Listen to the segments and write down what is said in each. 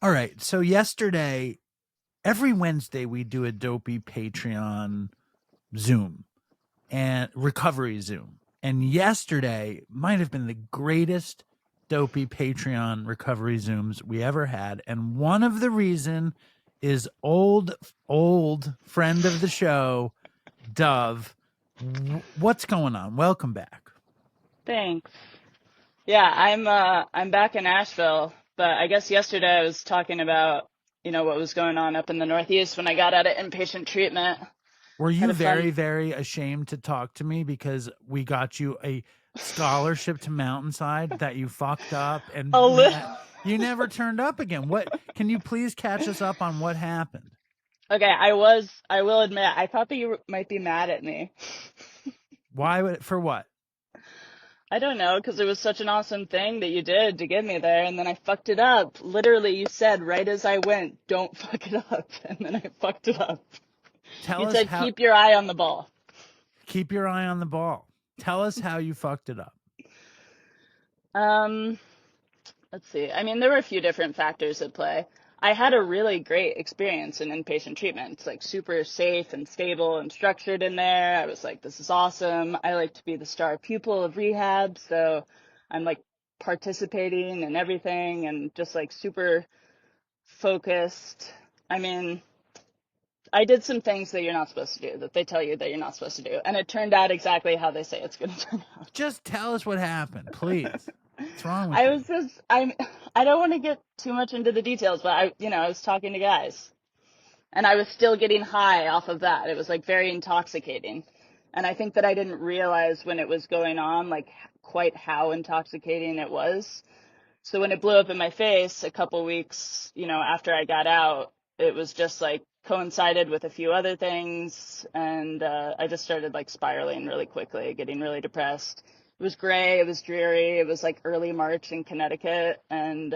All right. So yesterday, every Wednesday, we do a Dopey Patreon Zoom and recovery Zoom. And yesterday might have been the greatest Dopey Patreon recovery Zooms we ever had. And one of the reason is old friend of the show, Dove. What's going on? Welcome back. Thanks. Yeah, I'm back in Asheville, but I guess yesterday I was talking about, what was going on up in the Northeast when I got out of inpatient treatment. Were Had you a very, fun very ashamed to talk to me because we got you a scholarship to Mountainside that you fucked up a and little. you never turned up again? What can you please catch us up on what happened? Okay, I will admit, I thought that you might be mad at me. Why would for what? I don't know, because it was such an awesome thing that you did to get me there, and then I fucked it up. Literally, you said right as I went, don't fuck it up, and then I fucked it up. Tell You us said how keep your eye on the ball. keep your eye on the ball. Tell us how you fucked it up. Um, Let's see. I mean, there were a few different factors at play. I had a really great experience in inpatient treatment. It's like super safe and stable and structured in there. I was like, this is awesome. I like to be the star pupil of rehab, so I'm like participating in everything and just like super focused. I mean, I did some things that you're not supposed to do, that they tell you that you're not supposed to do, and it turned out exactly how they say it's going to turn out. Just tell us what happened, please. What's wrong with I you? was just I don't want to get too much into the details, but I was talking to guys and I was still getting high off of that. It was like very intoxicating. And I think that I didn't realize when it was going on like quite how intoxicating it was. So when it blew up in my face a couple weeks, after I got out, it was just like coincided with a few other things and I just started like spiraling really quickly, getting really depressed. It was gray, it was dreary, it was like early March in Connecticut, and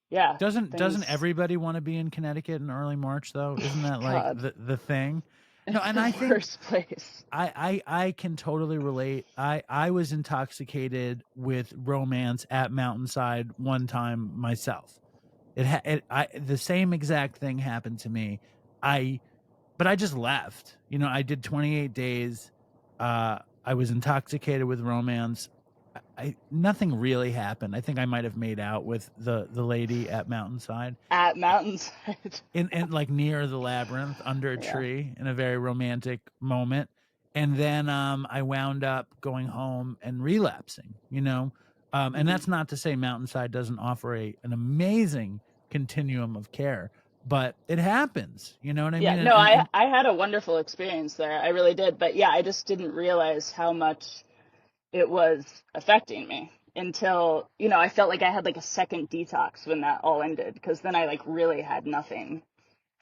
yeah, Doesn't things, everybody want to be in Connecticut in early March though? Isn't that like God, the thing? No, it's and the I think worst place. I can totally relate. I was intoxicated with romance at Mountainside one time myself. The same exact thing happened to me. I but I just left. I did 28 days. I was intoxicated with romance. Nothing really happened. I think I might have made out with the lady at Mountainside At Mountainside. in like near the labyrinth under a Yeah. tree in a very romantic moment. And then I wound up going home and relapsing, and Hmm. that's not to say Mountainside doesn't offer an amazing continuum of care, but it happens, you know what I Yeah, mean? no, I had a wonderful experience there. I really did. But yeah, I just didn't realize how much it was affecting me until, I felt like I had like a second detox when that all ended, because then I like really had nothing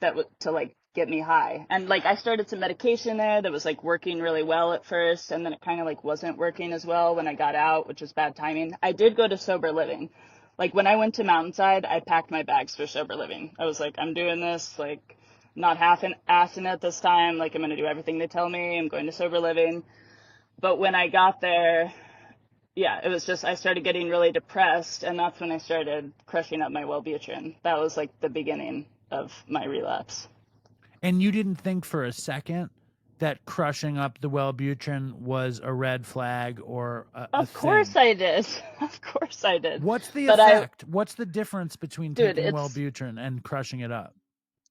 that to like get me high. And like I started some medication there that was like working really well at first, and then it kind of like wasn't working as well when I got out, which was bad timing. I did go to sober living. Like when I went to Mountainside, I packed my bags for sober living. I was like, I'm doing this, like not half an ass in it this time. Like I'm going to do everything they tell me. I'm going to sober living. But when I got there, yeah, it was just I started getting really depressed, and that's when I started crushing up my Wellbutrin. That was like the beginning of my relapse. And you didn't think for a second that crushing up the Wellbutrin was a red flag or a Of course thing. I did. Of course I did. What's the But I, effect? What's the difference between dude, taking Wellbutrin and crushing it up?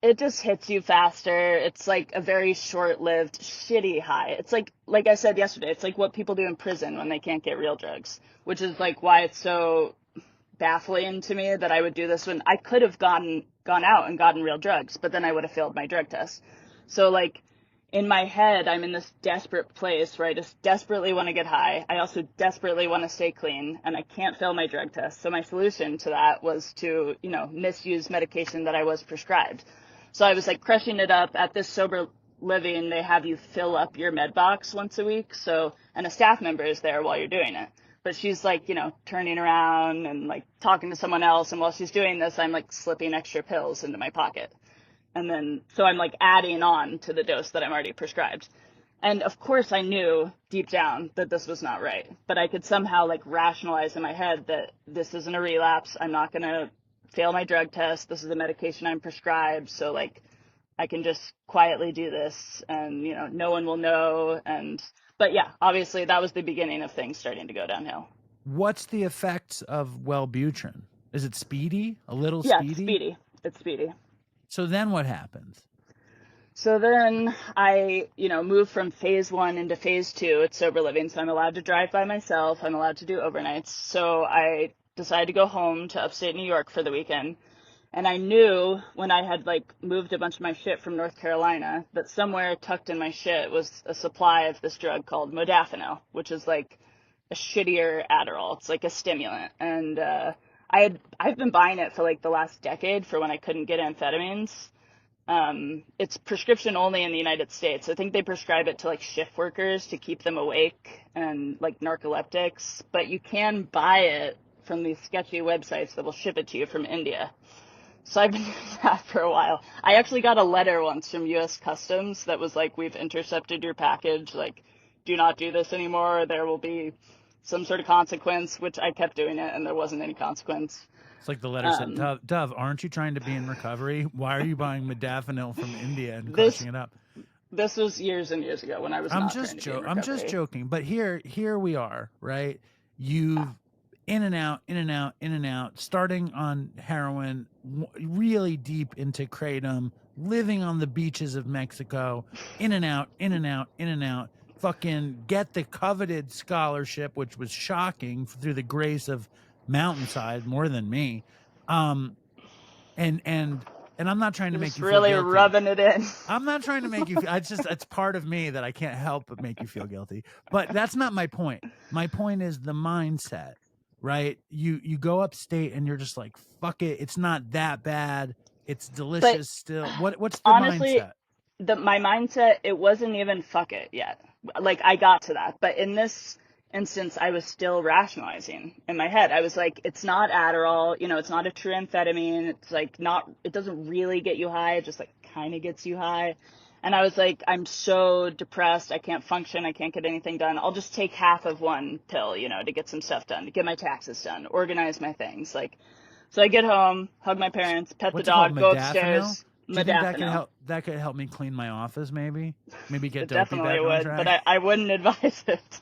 it just hits you faster. It's like a very short-lived, shitty high. It's like I said yesterday, it's like what people do in prison when they can't get real drugs, which is like why it's so baffling to me that I would do this when I could have gone out and gotten real drugs, but then I would have failed my drug test. So like in my head, I'm in this desperate place where I just desperately want to get high. I also desperately want to stay clean, and I can't fail my drug test. So my solution to that was to, misuse medication that I was prescribed. So I was like crushing it up at this sober living. They have you fill up your med box once a week. So, and a staff member is there while you're doing it. But she's like, turning around and like talking to someone else. And while she's doing this, I'm like slipping extra pills into my pocket. And then, so I'm like adding on to the dose that I'm already prescribed. And of course I knew deep down that this was not right, but I could somehow like rationalize in my head that this isn't a relapse. I'm not going to fail my drug test. This is a medication I'm prescribed. So like I can just quietly do this and, you know, no one will know. But yeah, obviously that was the beginning of things starting to go downhill. What's the effects of Wellbutrin? Is it speedy? A little Yeah, it's speedy? speedy. It's speedy. So then what happens? So then I, you know, moved from phase 1 into phase 2. It's sober living. So I'm allowed to drive by myself. I'm allowed to do overnights. So I decided to go home to upstate New York for the weekend. And I knew when I had like moved a bunch of my shit from North Carolina that somewhere tucked in my shit was a supply of this drug called modafinil, which is like a shittier Adderall. It's like a stimulant. And I've been buying it for like the last decade for when I couldn't get amphetamines. It's prescription only in the United States. I think they prescribe it to like shift workers to keep them awake and like narcoleptics, but you can buy it from these sketchy websites that will ship it to you from India. So I've been doing that for a while. I actually got a letter once from U.S. Customs that was like, we've intercepted your package. Like, do not do this anymore. Or there will be some sort of consequence, which I kept doing it and there wasn't any consequence. It's like the letter said, Dove, aren't you trying to be in recovery? Why are you buying modafinil from India and This crushing it up? this was years and years ago when I was not trying to be in recovery. I'm just joking. But here we are, right? You've in and out, in and out, in and out, starting on heroin, really deep into kratom, living on the beaches of Mexico, in and out, in and out, in and out. Fucking get the coveted scholarship, which was shocking through the grace of Mountainside more than me. And I'm not trying to make Just you feel really guilty. rubbing it in. I'm not trying to make you feel, it's part of me that I can't help but make you feel guilty. But that's not my point. My point is the mindset, right? You go upstate and you're just like, fuck it, it's not that bad. It's delicious But still. What's the honestly, mindset? my mindset, it wasn't even fuck it yet. Like I got to that, but in this instance, I was still rationalizing in my head. I was like, it's not Adderall, you know, it's not a true amphetamine. It's like not, it doesn't really get you high. It just like kind of gets you high. And I was like, I'm so depressed. I can't function. I can't get anything done. I'll just take half of one pill, you know, to get some stuff done, to get my taxes done, organize my things. Like, so I get home, hug my parents, pet the What's it called? dog, go Modafinil? upstairs. Do you think that could Modafinil. help? That could help me clean my office, maybe get It Dopey definitely back on would, but track. I wouldn't advise it.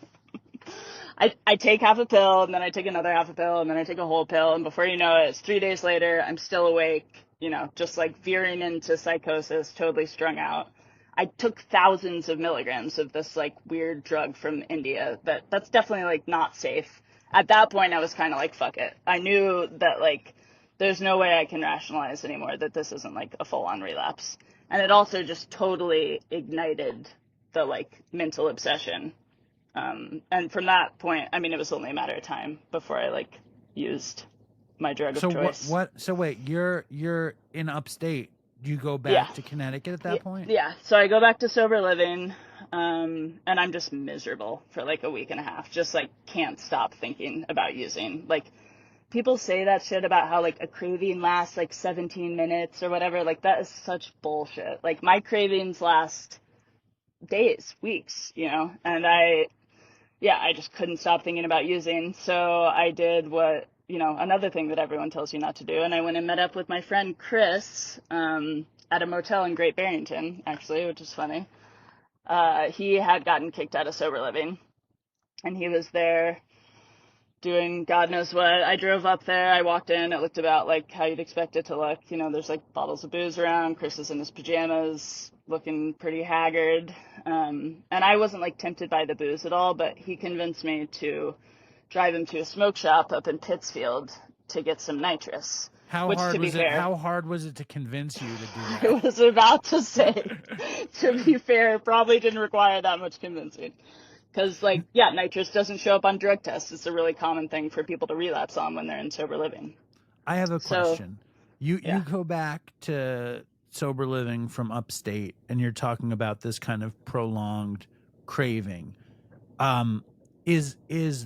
I take half a pill, and then I take another half a pill, and then I take a whole pill, and before you know it, it's 3 days later, I'm still awake, you know, just like veering into psychosis, totally strung out. I took thousands of milligrams of this like weird drug from India that's definitely like not safe. At that point, I was kind of like, fuck it. I knew that like there's no way I can rationalize anymore that this isn't like a full on relapse. And it also just totally ignited the like mental obsession. And from that point, I mean, it was only a matter of time before I like used my drug of So choice. so wait, you're in upstate. Do you go Yeah. back to Connecticut at that point? Yeah. So I go back to sober living, and I'm just miserable for like a week and a half. Just like can't stop thinking about using. Like people say that shit about how like a craving lasts like 17 minutes or whatever. Like that is such bullshit. Like my cravings last days, weeks, you know, and I just couldn't stop thinking about using. So I did what, you know, another thing that everyone tells you not to do. And I went and met up with my friend Chris at a motel in Great Barrington, actually, which is funny. He had gotten kicked out of sober living, and he was there doing God knows what. I drove up there. I walked in. It looked about like how you'd expect it to look. You know, there's like bottles of booze around. Chris is in his pajamas, looking pretty haggard. And I wasn't like tempted by the booze at all, but he convinced me to drive him to a smoke shop up in Pittsfield to get some nitrous. How Which, hard to be was it? fair, How hard was it to convince you to do I that? was about to say, to be fair, it probably didn't require that much convincing. Because, like, yeah, nitrous doesn't show up on drug tests. It's a really common thing for people to relapse on when they're in sober living. I have a So, question. You yeah. go back to sober living from upstate, and you're talking about this kind of prolonged craving. Is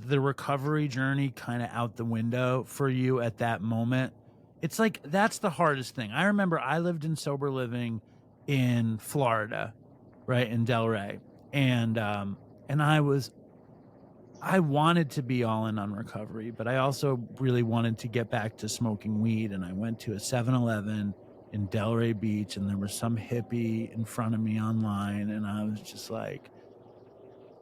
the recovery journey kind of out the window for you at that moment? It's like that's the hardest thing. I remember I lived in sober living in Florida, right in Delray, and I was I wanted to be all in on recovery, but I also really wanted to get back to smoking weed. And I went to a 7-Eleven in Delray Beach, and there was some hippie in front of me online. And I was just like,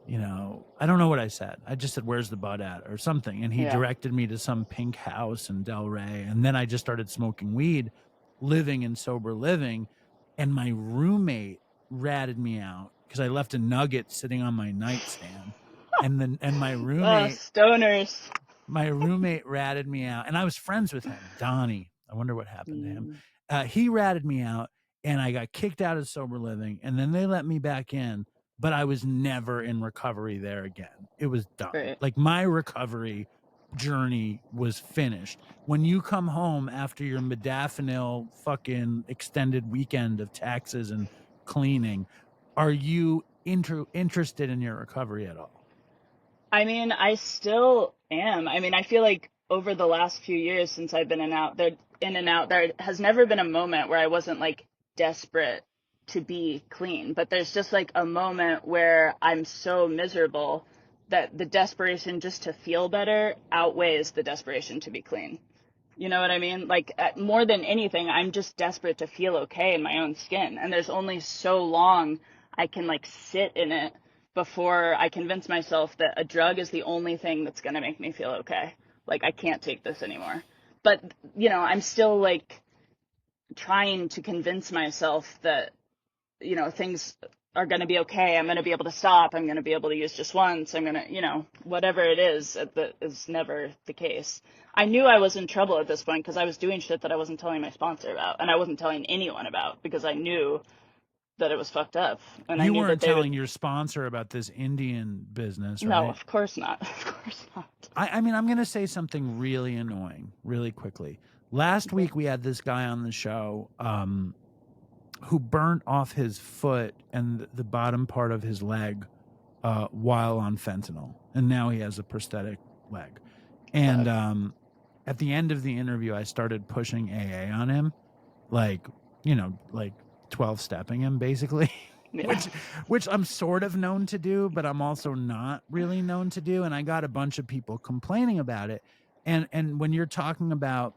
I don't know what I said. I just said, "Where's the bud at?" or something. And he Yeah. directed me to some pink house in Delray. And then I just started smoking weed, living in sober living. And my roommate ratted me out because I left a nugget sitting on my nightstand. And Stoners. my roommate ratted me out, and I was friends with him, Donnie. I wonder what happened to him. Mm, He ratted me out, and I got kicked out of sober living, and then they let me back in, but I was never in recovery there again. It was done. right. Like, my recovery journey was finished. When you come home after your modafinil fucking extended weekend of taxes and cleaning, are you interested in your recovery at all? I mean, I still am. I mean, I feel like over the last few years since I've been in and out, there has never been a moment where I wasn't like desperate to be clean. But there's just like a moment where I'm so miserable that the desperation just to feel better outweighs the desperation to be clean. You know what I mean? Like, more than anything, I'm just desperate to feel okay in my own skin. And there's only so long I can like sit in it before I convince myself that a drug is the only thing that's going to make me feel okay. Like, I can't take this anymore. But, I'm still like trying to convince myself that, things are going to be okay. I'm going to be able to stop. I'm going to be able to use just once. I'm going to, whatever it is, that is never the case. I knew I was in trouble at this point because I was doing shit that I wasn't telling my sponsor about, and I wasn't telling anyone about because I knew that it was fucked up, and I You knew that weren't they would. telling your sponsor about this Indian business, No, right? of course not. Of course not. I mean, I'm going to say something really annoying really quickly. Last Okay. week, we had this guy on the show who burnt off his foot and the bottom part of his leg while on fentanyl. And now he has a prosthetic leg. And Fuck. At the end of the interview, I started pushing AA on him, like, like 12 stepping him basically. Yeah. which I'm sort of known to do, but I'm also not really known to do. And I got a bunch of people complaining about it. And when you're talking about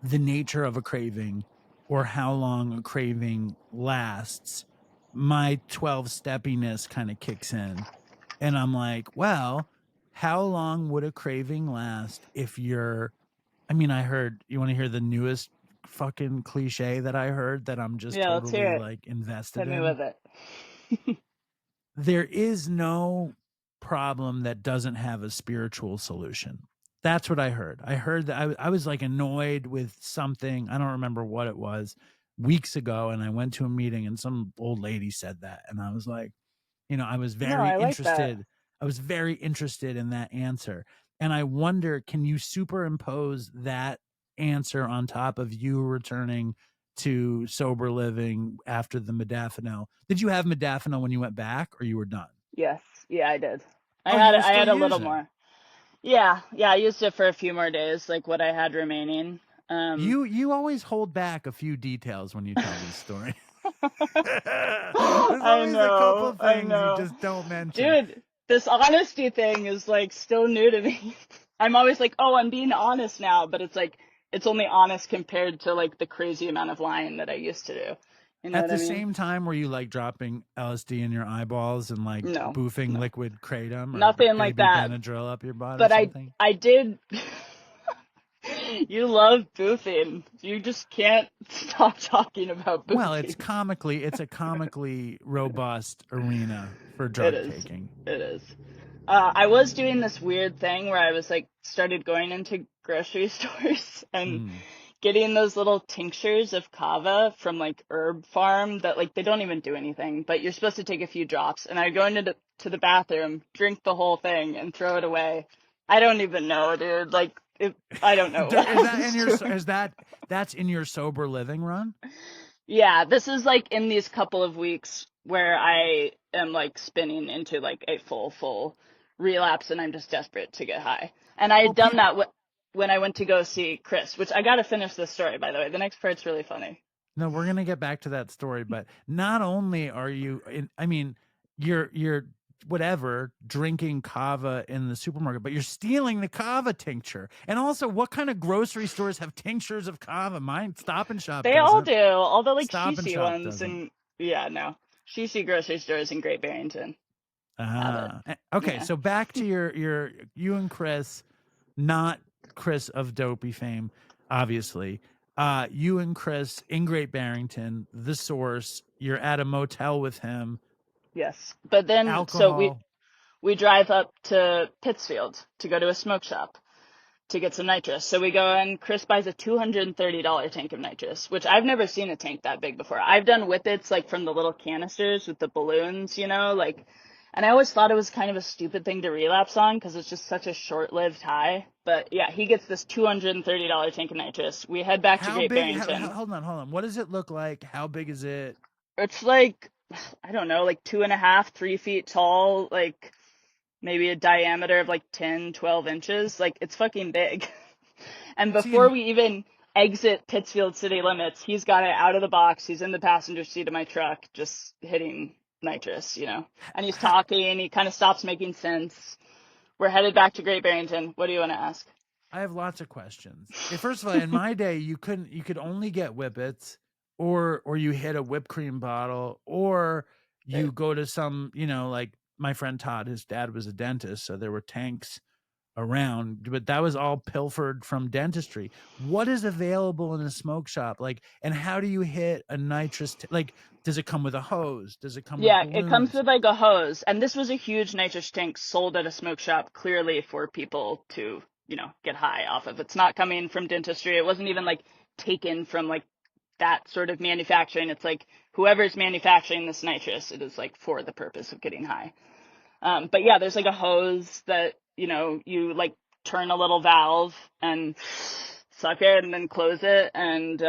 the nature of a craving or how long a craving lasts, my 12 steppiness kind of kicks in. And I'm like, well, how long would a craving last if you're, I mean, I heard, you want to hear the newest fucking cliche that I heard that I'm just Yeah, let's hear totally it. like invested Hit me in? with it. There is no problem that doesn't have a spiritual solution. That's what I heard. I heard that I was like annoyed with something. I don't remember what it was weeks ago. And I went to a meeting and some old lady said that. And I was like, I was No, very I like that. interested. I was very interested in that answer. And I wonder, can you superimpose that answer on top of you returning to sober living after the modafinil? Did you have modafinil when you went back or you were done? Yes. Yeah, I did. I Oh, you had were I still had a little using. more. Yeah, yeah, I used it for a few more days, like what I had remaining. Um You always hold back a few details when you tell this story. There's I always a couple know, I things you know. just don't mention. Dude, this honesty thing is like still new to me. I'm always like, "Oh, I'm being honest now," but it's like it's only honest compared to like the crazy amount of lying that I used to do. You know At what I the mean? same time, were you like dropping LSD in your eyeballs and like No. boofing No. liquid kratom or Nothing like baby that. Benadryl up your butt or But something? I did. You love boofing. You just can't stop talking about Well, boofing. it's a comically robust arena for It drug is. taking. It is. I was doing this weird thing where I was like started going into grocery stores and Mm. getting those little tinctures of kava from like Herb Farm that like they don't even do anything, but you're supposed to take a few drops. And I go into the bathroom, drink the whole thing, and throw it away. I don't even know, dude. Like I don't know what Is I that in was your doing. that's in your sober living run? Yeah, this is like in these couple of weeks where I am like spinning into like a full relapse and I'm just desperate to get high. And I Well, had done people. that when I went to go see Chris, which I got to finish this story, by the way. The next part's really funny. No, we're gonna get back to that story, but not only are you in, I mean, you're whatever, drinking kava in the supermarket, but you're stealing the kava tincture. And also, what kind of grocery stores have tinctures of kava? Mine, Stop and Shop They all doesn't. do. All the like Stop and shishi Shop ones doesn't. and yeah, no. Shishi grocery stores in Great Barrington have it. Okay, Yeah. so back to your you and Chris, not Chris of Dopey fame, obviously. You and Chris in Great Barrington, the source. You're at a motel with him. Yes. But then so we Alcohol. we drive up to Pittsfield to go to a smoke shop to get some nitrous. So we go in, Chris buys a $230 tank of nitrous, which I've never seen a tank that big before. I've done whippets like from the little canisters with the balloons, like, and I always thought it was kind of a stupid thing to relapse on because it's just such a short-lived high. But yeah, he gets this $230 tank of nitrous. We head back to How Great big? Barrington. Hold on. What does it look like? How big is it? It's like, I don't know, like 2.5, 3 feet tall, like maybe a diameter of like 10, 12 inches. Like it's fucking big. And See, before we even exit Pittsfield city limits, he's got it out of the box. He's in the passenger seat of my truck, just hitting nitrous. And he's ha, talking. He kind of stops making sense. We're headed back to Great Barrington. What do you want to ask? I have lots of questions. First of all, in my day, you could only get whippets, or you hit a whipped cream bottle, or you Right. go to some, like my friend Todd, his dad was a dentist, so there were tanks around, but that was all pilfered from dentistry. What is available in a smoke shop? Like, and how do you hit a nitrous? Like, does it come with a hose? Does it come with Yeah, it comes balloons? with like a hose. And this was a huge nitrous tank sold at a smoke shop clearly for people to get high off of. It's not coming from dentistry. It wasn't even like taken from like that sort of manufacturing. It's like whoever's manufacturing this nitrous, it is like for the purpose of getting high. But yeah, there's like a hose that you like turn a little valve and suck it and then close it. And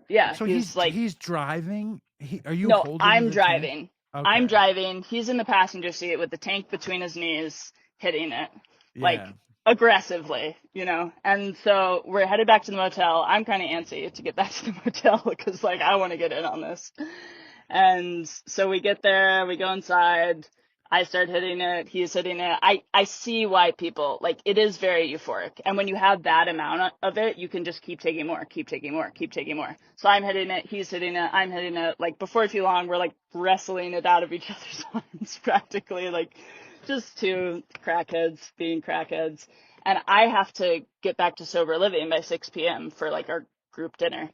yeah, So he's like, he's driving. Are you no, holding I'm the tank? driving. I'm Okay. driving. He's in the passenger seat with the tank between his knees, hitting it like Yeah. aggressively. And so we're headed back to the motel. I'm kind of antsy to get back to the motel because like I want to get in on this. And so we get there, we go inside. I start hitting it. He's hitting it. I see why people like it is very euphoric. And when you have that amount of it, you can just keep taking more, keep taking more, keep taking more. So I'm hitting it. He's hitting it. I'm hitting it. Like before too long, we're like wrestling it out of each other's arms practically, like just two crackheads being crackheads. And I have to get back to sober living by 6 p.m. for like our group dinner.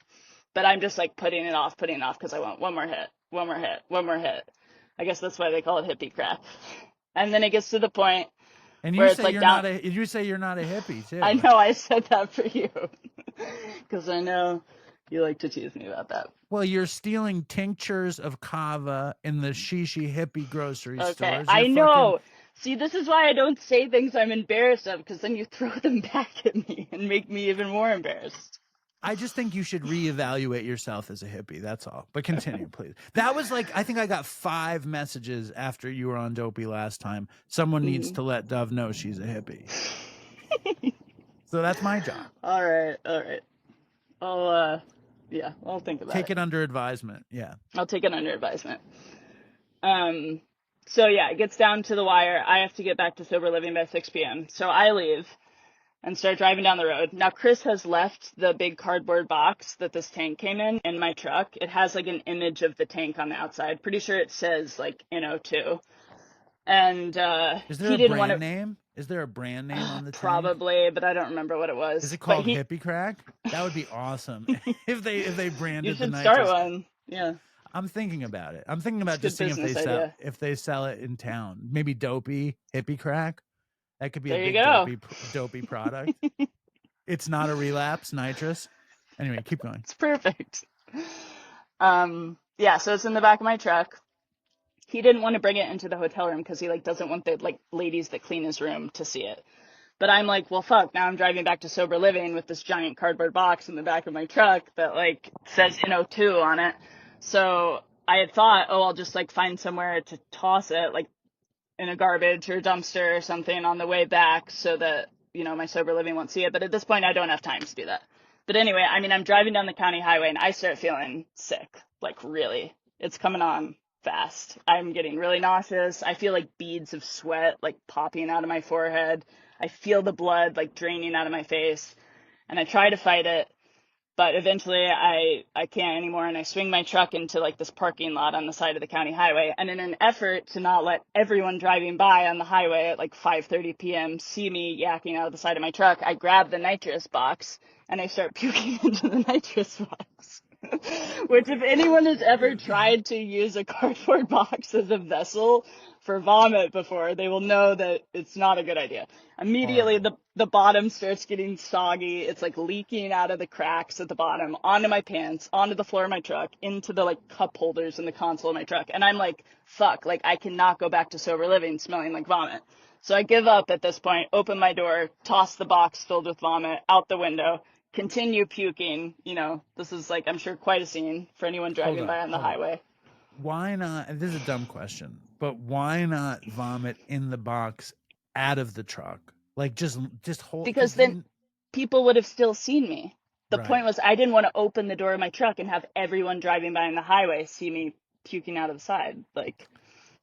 But I'm just like putting it off because I want one more hit, one more hit, one more hit. I guess that's why they call it hippie crack. And then it gets to the point And where you it's say like you're down. not a you say you're not a hippie I too. know I said that for you because I know you like to tease me about that. Well, you're stealing tinctures of kava in the shishi hippie grocery Okay, stores. You're I fucking know. See, this is why I don't say things I'm embarrassed of because then you throw them back at me and make me even more embarrassed. I just think you should reevaluate yourself as a hippie. That's all. But continue, please. That was like, I think I got 5 messages after you were on Dopey last time. Someone needs Mm. to let Dove know she's a hippie. So that's my job. All right, all right. Yeah, I'll think about Take it. it under advisement. Yeah. I'll take it under advisement. Um, so yeah, it gets down to the wire. I have to get back to sober living by 6 p.m. So I leave and start driving down the road. Now Chris has left the big cardboard box that this tank came in my truck. It has like an image of the tank on the outside. Pretty sure it says like NO2. And Is there he a didn't want brand to name? Is there a brand name on the tank? probably, but I don't remember what it Is was. it But called Hippie Crack? That would be awesome if they you branded the should start nitrous. one. Yeah, I'm thinking about it. I'm thinking it's a about just good seeing business idea. if they sell it in town. Maybe Dopey Hippie Crack. That could be a There you big go. dopey product. It's not a relapse nitrous. Anyway, keep going. It's perfect. Yeah, so it's in the back of my truck. He didn't want to bring it into the hotel room because he like doesn't want the like ladies that clean his room to see it. But I'm like, well, fuck. Now I'm driving back to sober living with this giant cardboard box in the back of my truck that like says NO2 on it. So I had thought, oh, I'll just like find somewhere to toss it, like in a garbage or dumpster or something on the way back, so that my sober living won't see it. But at this point, I don't have time to do that. But anyway, I mean, I'm driving down the county highway and I start feeling sick, like really. It's coming on fast. I'm getting really nauseous. I feel like beads of sweat like popping out of my forehead. I feel the blood like draining out of my face, and I try to fight it, but eventually I can't anymore, and I swing my truck into like this parking lot on the side of the county highway. And in an effort to not let everyone driving by on the highway at like 5:30 p.m. see me yakking out of the side of my truck, I grab the nitrous box and I start puking into the nitrous box. Which, if anyone has ever tried to use a cardboard box as a vessel for vomit before, they will know that it's not a good idea. Immediately, Horrible. the bottom starts getting soggy. It's like leaking out of the cracks at the bottom, onto my pants, onto the floor of my truck, into the like cup holders in the console of my truck. And I'm like, fuck, like I cannot go back to sober living smelling like vomit. So I give up at this point, open my door, toss the box filled with vomit out the window, continue puking. This is like, I'm sure, quite a scene for anyone Hold driving up, by on the hold up. highway. Why not? And this is a dumb question, but why not vomit in the box out of the truck? Like just hold Because because then you people would have still seen me. The point right. was, I didn't want to open the door of my truck and have everyone driving by on the highway see me puking out of the side. Like,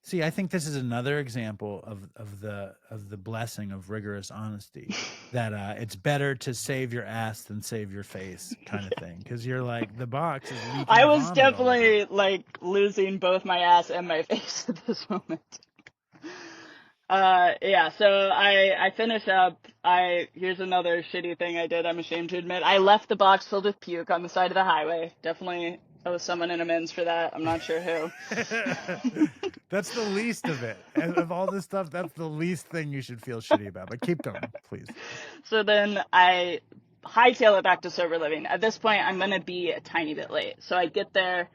See, I think this is another example of the blessing of rigorous honesty. That it's better to save your ass than save your face, kind of thing. Because you're like the box is I leaking was vomit all over. definitely like losing both my ass and my face at this moment. Yeah, so I finish up. Here's another shitty thing I did, I'm ashamed to admit. I left the box filled with puke on the side of the highway. Definitely owe someone an amends for that. I'm not sure who. That's the least of it. And of all this stuff, that's the least thing you should feel shitty about. But keep going, please. So then I hightail it back to sober living. At this point, I'm gonna be a tiny bit late. So I get there.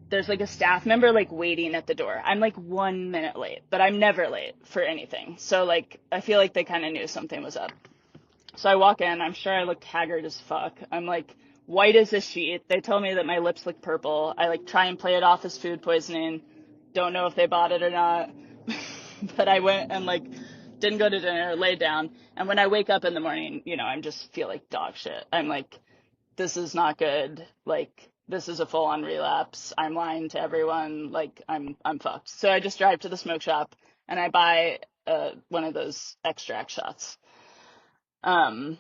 There's like a staff member like waiting at the door. I'm like 1 minute late, but I'm never late for anything. So like I feel like they kind of knew something was up. So I walk in. I'm sure I looked haggard as fuck. I'm like white as a sheet. They tell me that my lips look purple. I like try and play it off as food poisoning. Don't know if they bought it or not. But I went and like didn't go to dinner, laid down. And when I wake up in the morning, I'm just feel like dog shit. I'm like, this is not good. Like, this is a full on relapse. I'm lying to everyone. Like, I'm fucked. So I just drive to the smoke shop and I buy one of those extract shots. Um,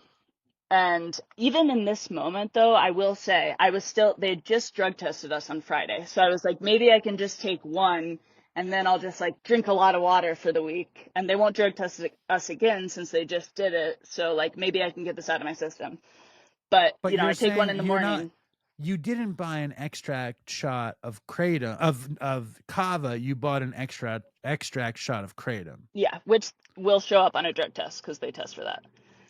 and even in this moment, though, I will say they had just drug tested us on Friday. So I was like, maybe I can just take one and then I'll just like drink a lot of water for the week. And they won't drug test us again since they just did it. So like, maybe I can get this out of my system. But, But I you're take one saying in the you're not. morning. You didn't buy an extract shot of kratom of kava. You bought an extract shot of kratom. Yeah, which will show up on a drug test because they test for that.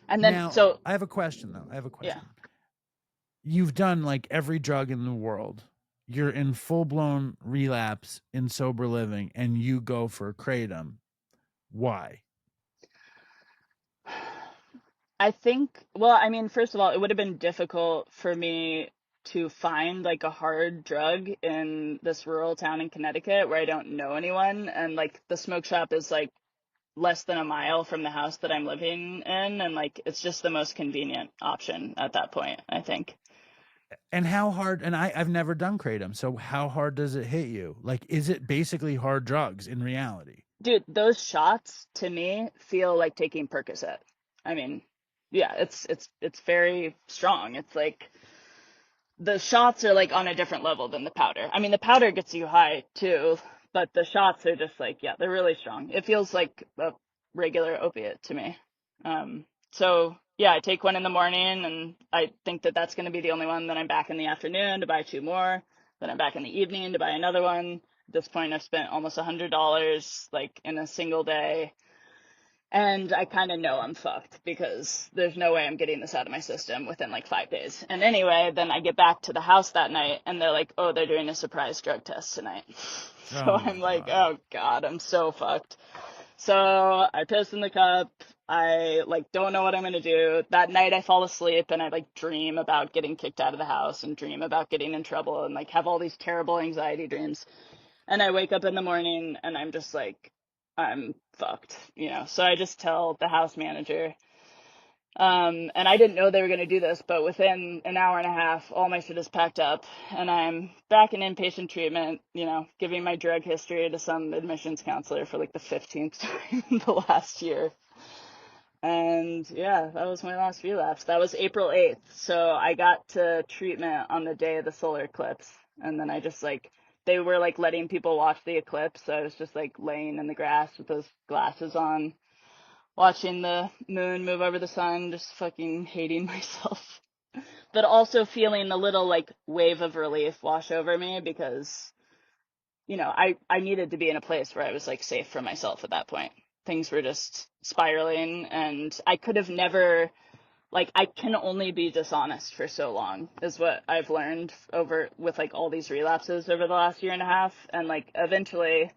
And then, Now, so I have a question though. I have a yeah, question. You've done like every drug in the world. You're in full blown relapse in sober living, and you go for kratom. Why? I think, well, I mean, first of all, it would have been difficult for me to find like a hard drug in this rural town in Connecticut where I don't know anyone. And like the smoke shop is like less than a mile from the house that I'm living in. And like it's just the most convenient option at that point, I think. And how hard? And I've never done kratom, so how hard does it hit you? Like, is it basically hard drugs in reality? Dude, those shots to me feel like taking Percocet. I mean, yeah, it's very strong. It's like the shots are like on a different level than the powder. I mean, the powder gets you high too, but the shots are just like, yeah, they're really strong. It feels like a regular opiate to me. So yeah, I take one in the morning and I think that that's going to be the only one. Then I'm back in the afternoon to buy two more. Then I'm back in the evening to buy another one. At this point, I've spent almost $100 like in a single day. And I kind of know I'm fucked because there's no way I'm getting this out of my system within like 5 days. And anyway, then I get back to the house that night and they're like, oh, they're doing a surprise drug test tonight. So Oh my I'm like, god. oh God, I'm so fucked. So I piss in the cup. I like don't know what I'm gonna do. That night I fall asleep and I like dream about getting kicked out of the house and dream about getting in trouble and like have all these terrible anxiety dreams. And I wake up in the morning and I'm just like, I'm fucked. So I just tell the house manager And I didn't know they were going to do this, but within an hour and a half, all my shit is packed up and I'm back in inpatient treatment, giving my drug history to some admissions counselor for like the 15th time in the last year. And yeah, that was my last relapse. That was April 8th. So I got to treatment on the day of the solar eclipse. And then I just like, they were like letting people watch the eclipse. So I was just like laying in the grass with those glasses on, watching the moon move over the sun, just fucking hating myself. But also feeling a little like wave of relief wash over me because, I needed to be in a place where I was like safe for myself at that point. Things were just spiraling and I could have never, like, I can only be dishonest for so long is what I've learned over with like all these relapses over the last year and a half. And like eventually,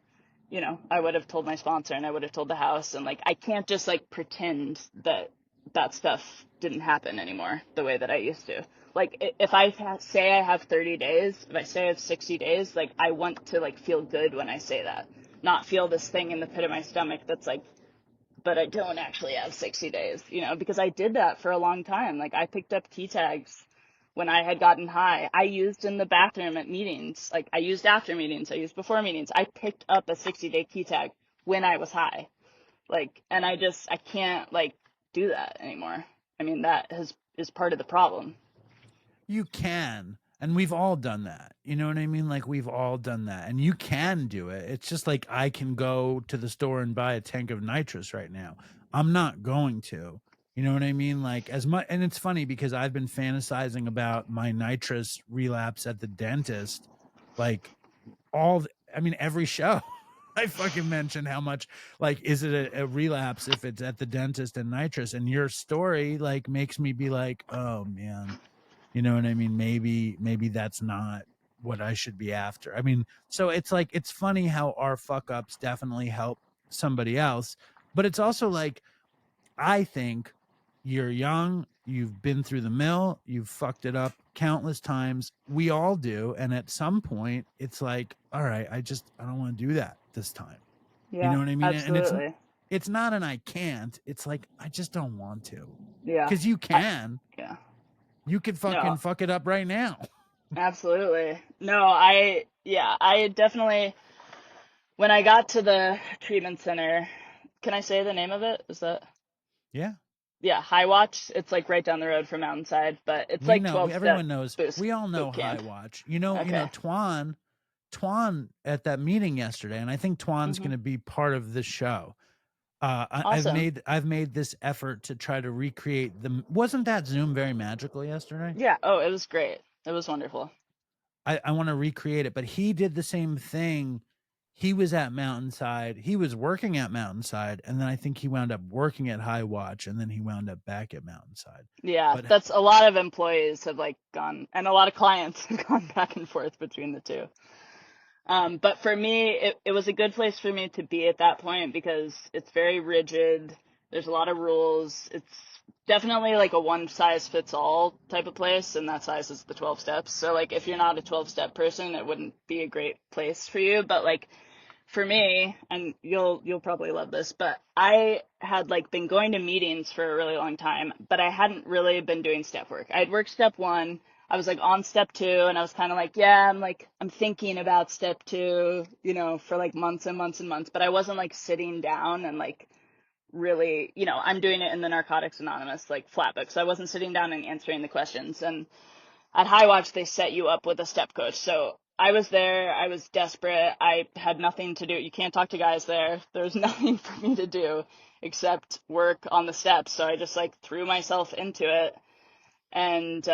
I would have told my sponsor and I would have told the house and like I can't just like pretend that that stuff didn't happen anymore the way that I used to. Like if I say I have 30 days, if I say I have 60 days, like I want to like feel good when I say that, not feel this thing in the pit of my stomach that's like, but I don't actually have 60 days, because I did that for a long time. Like I picked up key tags when I had gotten high. I used in the bathroom at meetings. Like I used after meetings. I used before meetings. I picked up a 60-day key tag when I was high. Like, and I can't like do that anymore. I mean, is part of the problem. You can. And we've all done that. You know what I mean? Like we've all done that. And you can do it. It's just like I can go to the store and buy a tank of nitrous right now. I'm not going to. You know what I mean? Like as much, and it's funny because I've been fantasizing about my nitrous relapse at the dentist like I mean every show. I fucking mentioned how much like is it a relapse if it's at the dentist and nitrous, and your story like makes me be like, "Oh man, you know what I mean? Maybe that's not what I should be after." I mean, so it's like it's funny how our fuck ups definitely help somebody else, but it's also like I think you're young, you've been through the mill, you've fucked it up countless times. We all do, and at some point it's like, all right, I don't want to do that this time. You Yeah, know what I mean? And absolutely. it's not an I can't. It's like I just don't want to. Yeah. Cuz you I, can. yeah. You could No, fucking fuck it up right now. absolutely. No, I definitely, when I got to the treatment center, can I say the name of it? Is that, Yeah. yeah, High Watch. It's like right down the road from Mountainside, but it's We like know. 12-step Everyone knows. boost We all know boot High camp. Watch. Okay. Twan at that meeting yesterday, and I think Twan's Hmm. going to be part of this show. Awesome. I've made this effort to try to recreate the. Wasn't that Zoom very magical yesterday? Yeah. Oh, it was great. It was wonderful. I want to recreate it, but he did the same thing. He was at Mountainside. He was working at Mountainside, and then I think he wound up working at High Watch, and then he wound up back at Mountainside. Yeah, But that's a lot of employees have like gone, and a lot of clients have gone back and forth between the two. But for me, it was a good place for me to be at that point because it's very rigid. There's a lot of rules. It's definitely like a one size fits all type of place, and that size is the 12 steps. So like if you're not a 12-step person, it wouldn't be a great place for you. But like for me, and you'll probably love this, but I had like been going to meetings for a really long time, but I hadn't really been doing step work. I'd worked step one. I was like on step two, and I was kind of like, yeah, I'm thinking about step two, for like months and months and months, but I wasn't like sitting down and like really, I'm doing it in the Narcotics Anonymous like flat book. So I wasn't sitting down and answering the questions. And at High Watch, they set you up with a step coach. So I was there. I was desperate. I had nothing to do. You can't talk to guys there. There was nothing for me to do except work on the steps. So I just like threw myself into it, and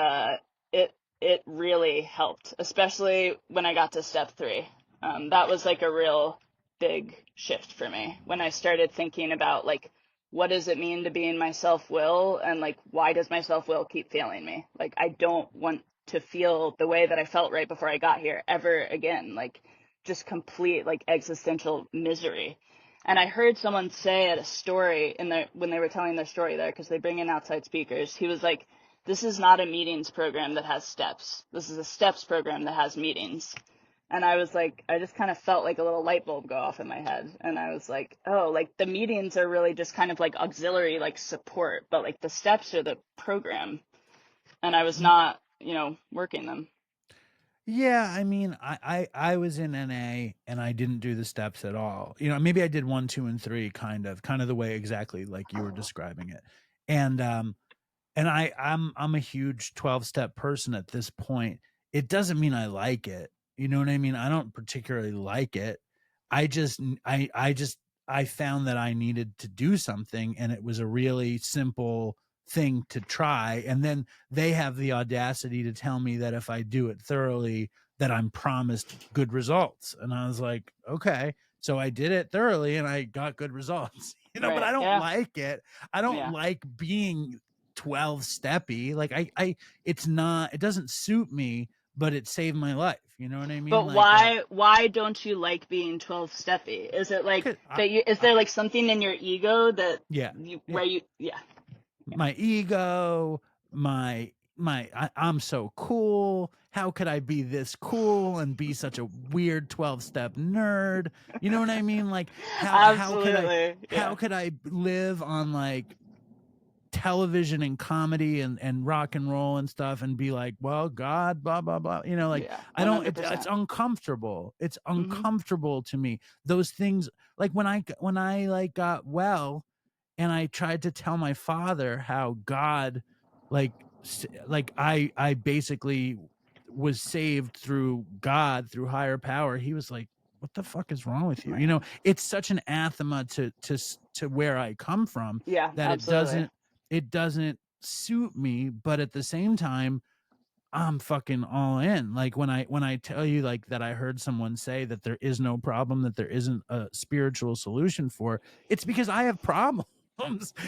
it it really helped, especially when I got to step three. That was like a real big shift for me when I started thinking about like what does it mean to be in my self-will, and like why does my self-will keep failing me? Like I don't want to feel the way that I felt right before I got here ever again, like just complete like existential misery. And I heard someone say at a story when they were telling their story there, because they bring in outside speakers, he was like, this is not a meetings program that has steps. This is a steps program that has meetings. And I was like, I just kind of felt like a little light bulb go off in my head. And I was like, oh, like the meetings are really just kind of like auxiliary, like support, but like the steps are the program. And I was not, working them. Yeah, I mean, I was in NA and I didn't do the steps at all. Maybe I did 1, 2, and 3, kind of the way exactly like you were describing it. And I'm a huge 12-step person at this point. It doesn't mean I like it. You know what I mean? I don't particularly like it. I found that I needed to do something, and it was a really simple thing to try. And then they have the audacity to tell me that if I do it thoroughly, that I'm promised good results. And I was like, okay. So I did it thoroughly and I got good results. But Right. I don't Yeah. like it. I don't Yeah. like being 12 steppy. Like it doesn't suit me, but it saved my life. You know what I mean? But Like, why don't you like being 12 steppy? Is it like 'cause that is I there like something in your ego that yeah, where yeah. you, yeah. My ego, I'm so cool. How could I be this cool and be such a weird 12-step nerd? You know what I mean? Like Absolutely. how Yeah. could I live on like television and comedy and rock and roll and stuff and be like, well, God, blah blah blah. Like Yeah. I don't. It's 100%. uncomfortable. It's Mhm. uncomfortable to me. Those things, like when I like got well, and I tried to tell my father how God, like, like I basically was saved through God, through higher power. He was like, "What the fuck is wrong with you?" Right. It's such an anathema to where I come from Yeah, that absolutely. it doesn't suit me. But at the same time, I'm fucking all in. Like when I tell you like that I heard someone say that there is no problem that there isn't a spiritual solution for, it's because I have problems.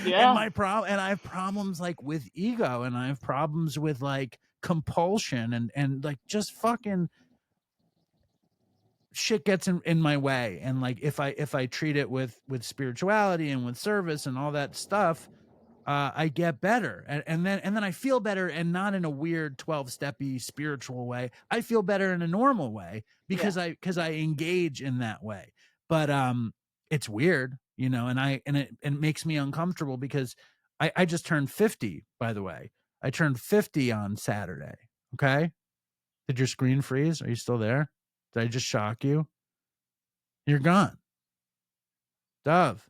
Yeah. And I have problems like with ego, and I have problems with like compulsion, and like just fucking shit gets in my way. And like if I treat it with spirituality and with service and all that stuff, I get better, and then I feel better, and not in a weird 12-steppy spiritual way. I feel better in a normal way Yeah. because I engage in that way. But it's weird, and it makes me uncomfortable because I just turned 50. By the way, I turned 50 on Saturday. Okay, did your screen freeze? Are you still there? Did I just shock you? You're gone, Dove.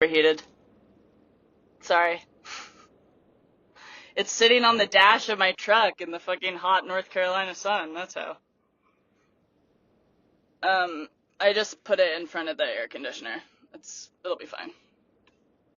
Overheated. Sorry. It's sitting on the dash of my truck in the fucking hot North Carolina sun. That's how. Um, I just put it in front of the air conditioner. It'll be fine.